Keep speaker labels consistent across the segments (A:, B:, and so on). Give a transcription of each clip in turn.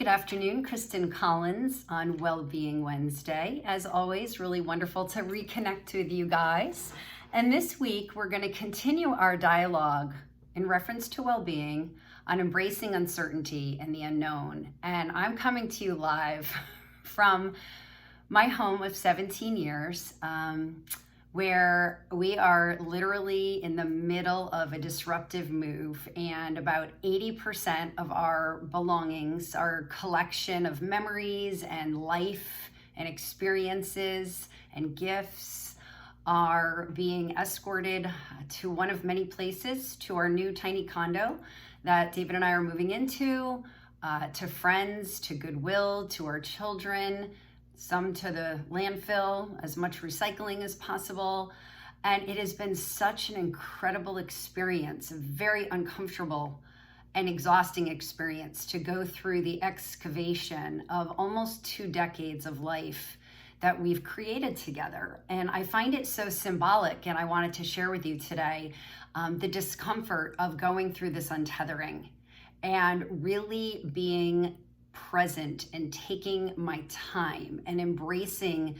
A: Good afternoon, Kristen Collins on Wellbeing Wednesday. As always, really wonderful to reconnect with you guys. And this week, we're going to continue our dialogue in reference to well-being on embracing uncertainty and the unknown. And I'm coming to you live from my home of 17 years, where we are literally in the middle of a disruptive move, and about 80% of our belongings, our collection of memories and life and experiences and gifts, are being escorted to one of many places, to our new tiny condo that David and I are moving into, to friends, to Goodwill, to our children, some to the landfill, as much recycling as possible. And it has been such an incredible experience, a very uncomfortable and exhausting experience to go through the excavation of almost 2 decades of life that we've created together. And I find it so symbolic, and I wanted to share with you today the discomfort of going through this untethering and really being present and taking my time and embracing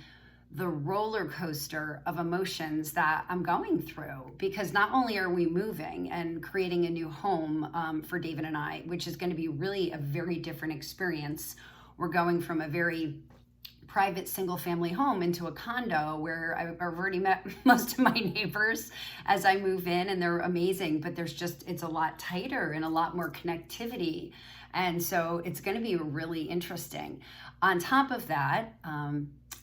A: the roller coaster of emotions that I'm going through. Because not only are we moving and creating a new home for David and I, which is going to be really a very different experience. We're going from a very private single family home into a condo where I've already met most of my neighbors as I move in, and they're amazing, but it's a lot tighter and a lot more connectivity. And so it's going to be really interesting. On top of that,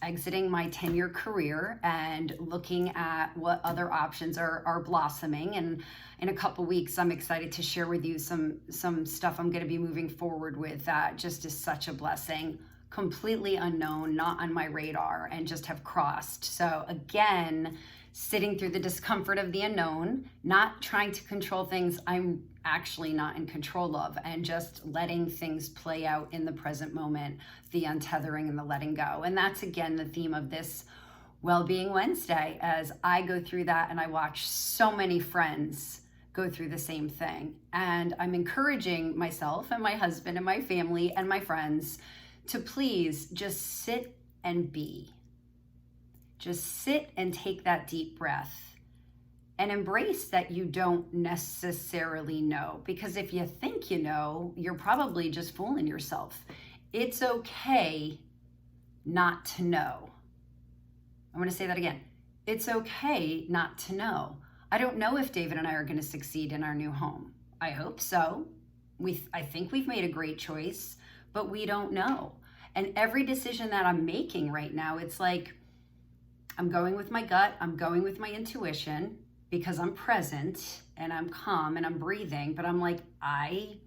A: exiting my 10-year career and looking at what other options are blossoming. And in a couple weeks, I'm excited to share with you some stuff I'm going to be moving forward with that just is such a blessing. Completely unknown, not on my radar, and just have crossed. So again, sitting through the discomfort of the unknown, not trying to control things I'm actually not in control of, and just letting things play out in the present moment, the untethering and the letting go. And that's again the theme of this Wellbeing Wednesday, as I go through that and I watch so many friends go through the same thing. And I'm encouraging myself and my husband and my family and my friends to please just sit and be. Just sit and take that deep breath and embrace that you don't necessarily know. Because if you think you know, you're probably just fooling yourself. It's okay not to know. I'm going to say that again. It's okay not to know. I don't know if David and I are going to succeed in our new home. I hope so. I think we've made a great choice, but we don't know. And every decision that I'm making right now, it's like I'm going with my gut, I'm going with my intuition, because I'm present and I'm calm and I'm breathing, but I'm like, I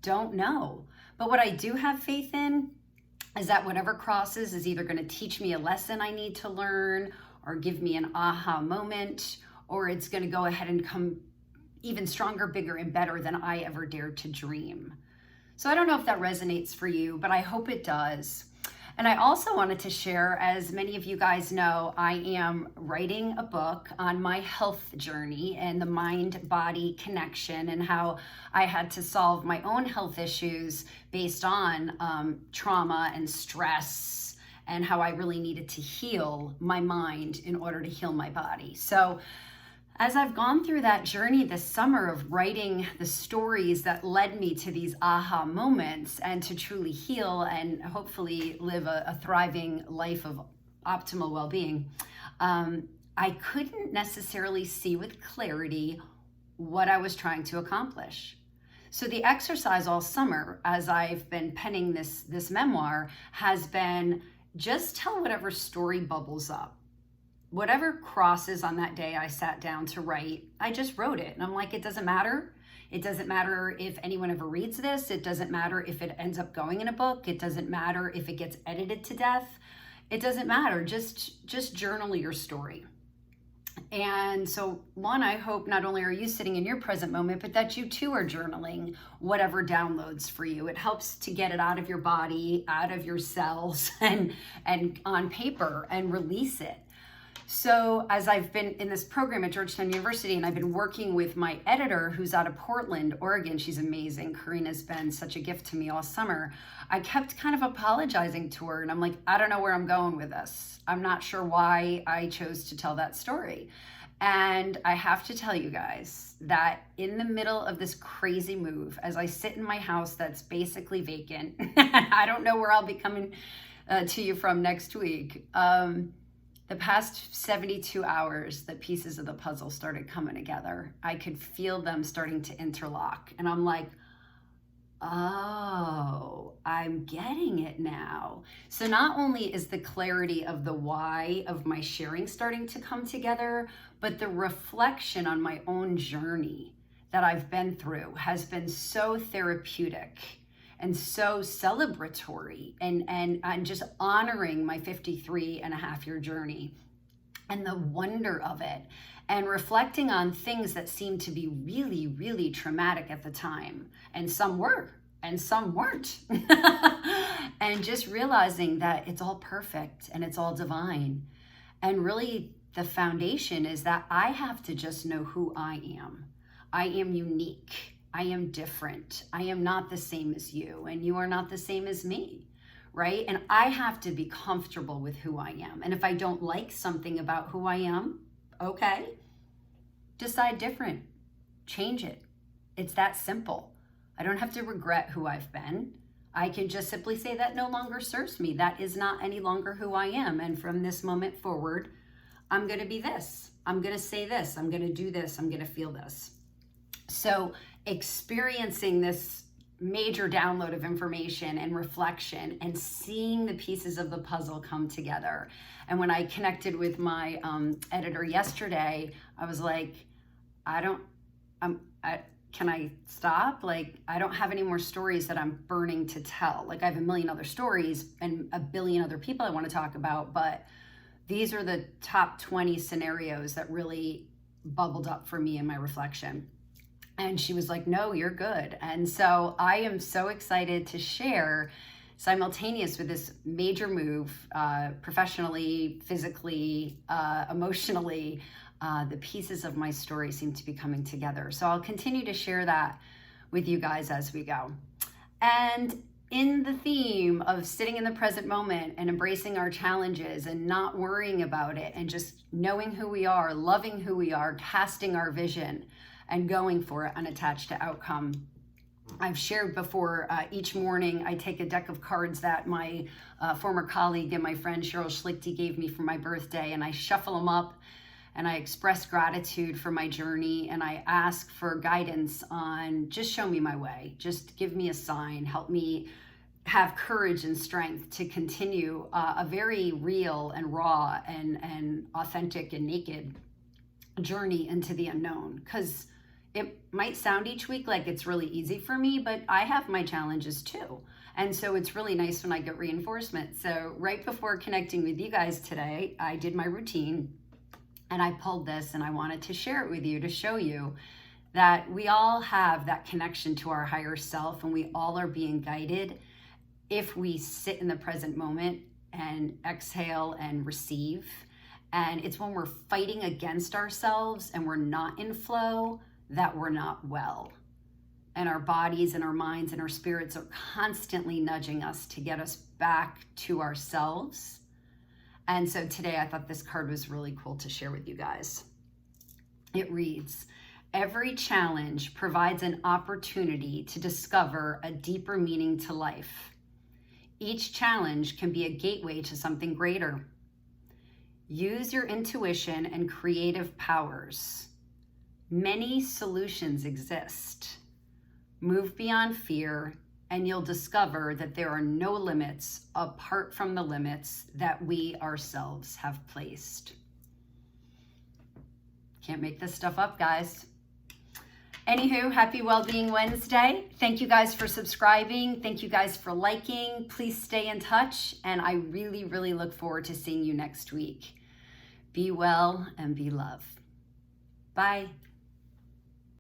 A: don't know. But what I do have faith in is that whatever crosses is either going to teach me a lesson I need to learn, or give me an aha moment, or it's going to go ahead and come even stronger, bigger, and better than I ever dared to dream. So I don't know if that resonates for you, but I hope it does. And I also wanted to share, as many of you guys know, I am writing a book on my health journey and the mind-body connection, and how I had to solve my own health issues based on trauma and stress, and how I really needed to heal my mind in order to heal my body. So as I've gone through that journey this summer of writing the stories that led me to these aha moments and to truly heal and hopefully live a thriving life of optimal well-being, I couldn't necessarily see with clarity what I was trying to accomplish. So the exercise all summer, as I've been penning this memoir, has been just tell whatever story bubbles up. Whatever crosses on that day I sat down to write, I just wrote it. And I'm like, it doesn't matter. It doesn't matter if anyone ever reads this. It doesn't matter if it ends up going in a book. It doesn't matter if it gets edited to death. It doesn't matter. Just journal your story. And so one, I hope not only are you sitting in your present moment, but that you too are journaling whatever downloads for you. It helps to get it out of your body, out of your cells, and on paper, and release it. So as I've been in this program at Georgetown University, and I've been working with my editor who's out of Portland, Oregon, she's amazing. Karina's been such a gift to me all summer. I kept kind of apologizing to her, and I'm like, I don't know where I'm going with this. I'm not sure why I chose to tell that story. And I have to tell you guys that in the middle of this crazy move, as I sit in my house that's basically vacant, I don't know where I'll be coming to you from next week. The past 72 hours, the pieces of the puzzle started coming together. I could feel them starting to interlock. And I'm like, oh, I'm getting it now. So not only is the clarity of the why of my sharing starting to come together, but the reflection on my own journey that I've been through has been so therapeutic and so celebratory, and just honoring my 53 and a half year journey and the wonder of it, and reflecting on things that seemed to be really, really traumatic at the time. And some were, and some weren't. And just realizing that it's all perfect and it's all divine. And really the foundation is that I have to just know who I am. I am unique. I am different. I am not the same as you, and you are not the same as me, right? And I have to be comfortable with who I am. And if I don't like something about who I am, okay, decide different, change it. It's that simple. I don't have to regret who I've been. I can just simply say that no longer serves me. That is not any longer who I am. And from this moment forward, I'm going to be this. I'm going to say this. I'm going to do this. I'm going to feel this. So experiencing this major download of information and reflection and seeing the pieces of the puzzle come together. And when I connected with my editor yesterday, I was like, can I stop? Like, I don't have any more stories that I'm burning to tell. Like, I have a million other stories and a billion other people I want to talk about, but these are the top 20 scenarios that really bubbled up for me in my reflection. And she was like, no, you're good. And so I am so excited to share, simultaneous with this major move, professionally, physically, emotionally, the pieces of my story seem to be coming together. So I'll continue to share that with you guys as we go. And in the theme of sitting in the present moment and embracing our challenges and not worrying about it and just knowing who we are, loving who we are, casting our vision, and going for it unattached to outcome. I've shared before, each morning I take a deck of cards that my former colleague and my friend Cheryl Schlichty gave me for my birthday, and I shuffle them up and I express gratitude for my journey, and I ask for guidance on just show me my way, just give me a sign, help me have courage and strength to continue a very real and raw and authentic and naked journey into the unknown. Because it might sound each week like it's really easy for me, but I have my challenges too. And so it's really nice when I get reinforcement. So right before connecting with you guys today, I did my routine and I pulled this and I wanted to share it with you to show you that we all have that connection to our higher self, and we all are being guided if we sit in the present moment and exhale and receive. And it's when we're fighting against ourselves and we're not in flow that we're not well. And our bodies and our minds and our spirits are constantly nudging us to get us back to ourselves. And so today I thought this card was really cool to share with you guys. It reads, every challenge provides an opportunity to discover a deeper meaning to life. Each challenge can be a gateway to something greater. Use your intuition and creative powers. Many solutions exist. Move beyond fear, and you'll discover that there are no limits apart from the limits that we ourselves have placed. Can't make this stuff up, guys. Anywho, happy Wellbeing Wednesday. Thank you guys for subscribing. Thank you guys for liking. Please stay in touch, and I really, really look forward to seeing you next week. Be well and be love. Bye.